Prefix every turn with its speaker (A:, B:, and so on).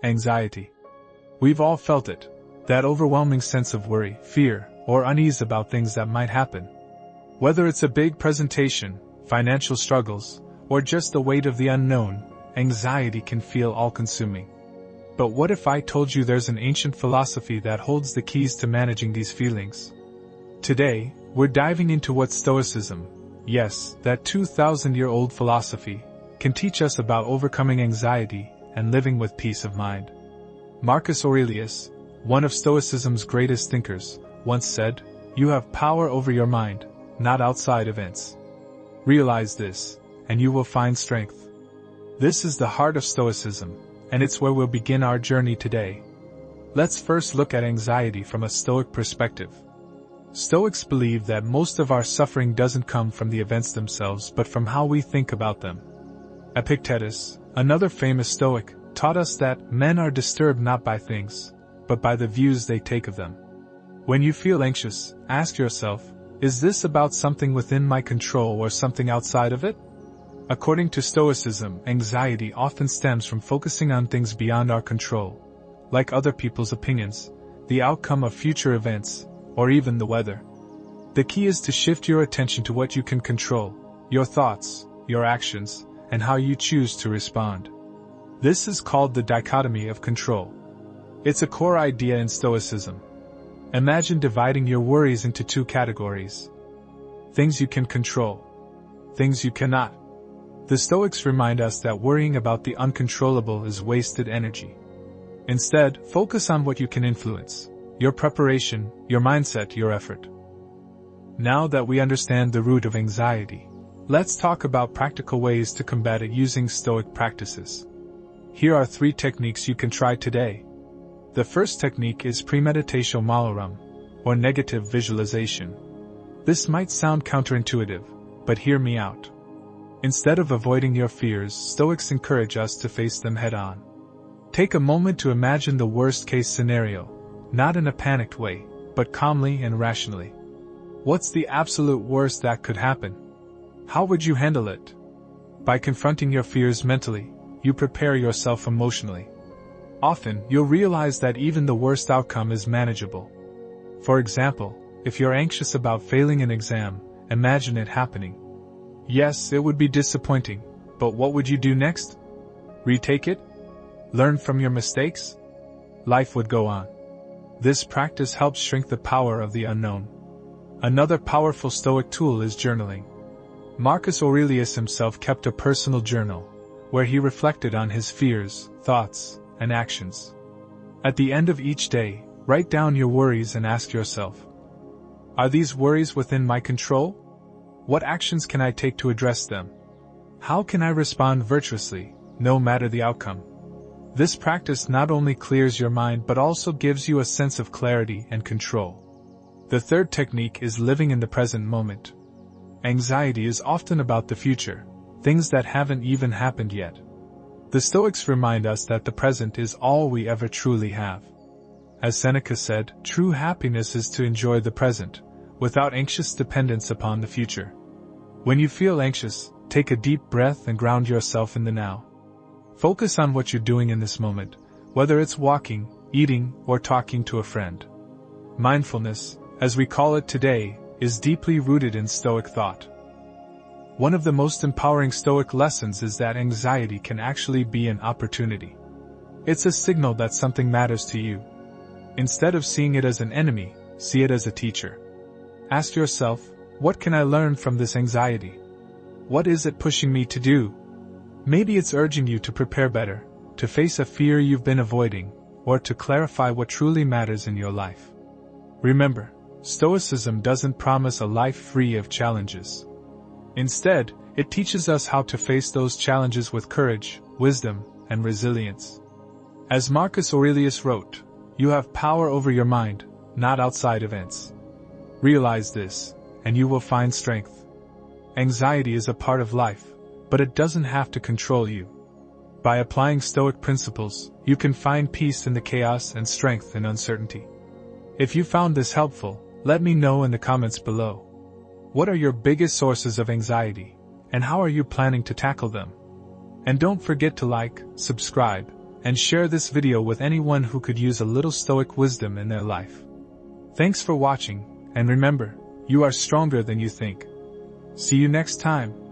A: Anxiety. We've all felt it. That overwhelming sense of worry, fear, or unease about things that might happen. Whether it's a big presentation, financial struggles, or just the weight of the unknown, anxiety can feel all-consuming. But what if I told you there's an ancient philosophy that holds the keys to managing these feelings? Today, we're diving into what Stoicism, yes, that 2,000-year-old philosophy, can teach us about overcoming anxiety and living with peace of mind. Marcus Aurelius, one of Stoicism's greatest thinkers, once said, "You have power over your mind, not outside events. Realize this, and you will find strength." This is the heart of Stoicism, and it's where we'll begin our journey today. Let's first look at anxiety from a Stoic perspective. Stoics believe that most of our suffering doesn't come from the events themselves but from how we think about them. Epictetus, another famous Stoic, taught us that men are disturbed not by things, but by the views they take of them. When you feel anxious, ask yourself, is this about something within my control or something outside of it? According to Stoicism, anxiety often stems from focusing on things beyond our control, like other people's opinions, the outcome of future events, or even the weather. The key is to shift your attention to what you can control, your thoughts, your actions, and how you choose to respond. This is called the Dichotomy of Control. It's a core idea in Stoicism. Imagine dividing your worries into two categories. Things you can control. Things you cannot. The Stoics remind us that worrying about the uncontrollable is wasted energy. Instead, focus on what you can influence. Your preparation, your mindset, your effort. Now that we understand the root of anxiety, let's talk about practical ways to combat it using Stoic practices. Here are 3 techniques you can try today. The first technique is premeditatio malorum, or negative visualization. This might sound counterintuitive, but hear me out. Instead of avoiding your fears, Stoics encourage us to face them head-on. Take a moment to imagine the worst-case scenario, not in a panicked way, but calmly and rationally. What's the absolute worst that could happen? How would you handle it? By confronting your fears mentally, you prepare yourself emotionally. Often, you'll realize that even the worst outcome is manageable. For example, if you're anxious about failing an exam, imagine it happening. Yes, it would be disappointing, but what would you do next? Retake it? Learn from your mistakes? Life would go on. This practice helps shrink the power of the unknown. Another powerful Stoic tool is journaling. Marcus Aurelius himself kept a personal journal, where he reflected on his fears, thoughts, and actions. At the end of each day, write down your worries and ask yourself, are these worries within my control? What actions can I take to address them? How can I respond virtuously, no matter the outcome? This practice not only clears your mind but also gives you a sense of clarity and control. The third technique is living in the present moment. Anxiety is often about the future, things that haven't even happened yet. The Stoics remind us that the present is all we ever truly have. As Seneca said, true happiness is to enjoy the present, without anxious dependence upon the future. When you feel anxious, take a deep breath and ground yourself in the now. Focus on what you're doing in this moment, whether it's walking, eating, or talking to a friend. Mindfulness, as we call it today, is deeply rooted in Stoic thought. One of the most empowering Stoic lessons is that anxiety can actually be an opportunity. It's a signal that something matters to you. Instead of seeing it as an enemy, see it as a teacher. Ask yourself, what can I learn from this anxiety? What is it pushing me to do? Maybe it's urging you to prepare better, to face a fear you've been avoiding, or to clarify what truly matters in your life. Remember, Stoicism doesn't promise a life free of challenges. Instead, it teaches us how to face those challenges with courage, wisdom, and resilience. As Marcus Aurelius wrote, you have power over your mind, not outside events. Realize this, and you will find strength. Anxiety is a part of life, but it doesn't have to control you. By applying Stoic principles, you can find peace in the chaos and strength in uncertainty. If you found this helpful, let me know in the comments below. What are your biggest sources of anxiety, and how are you planning to tackle them? And don't forget to like, subscribe, and share this video with anyone who could use a little Stoic wisdom in their life. Thanks for watching, and remember, you are stronger than you think. See you next time.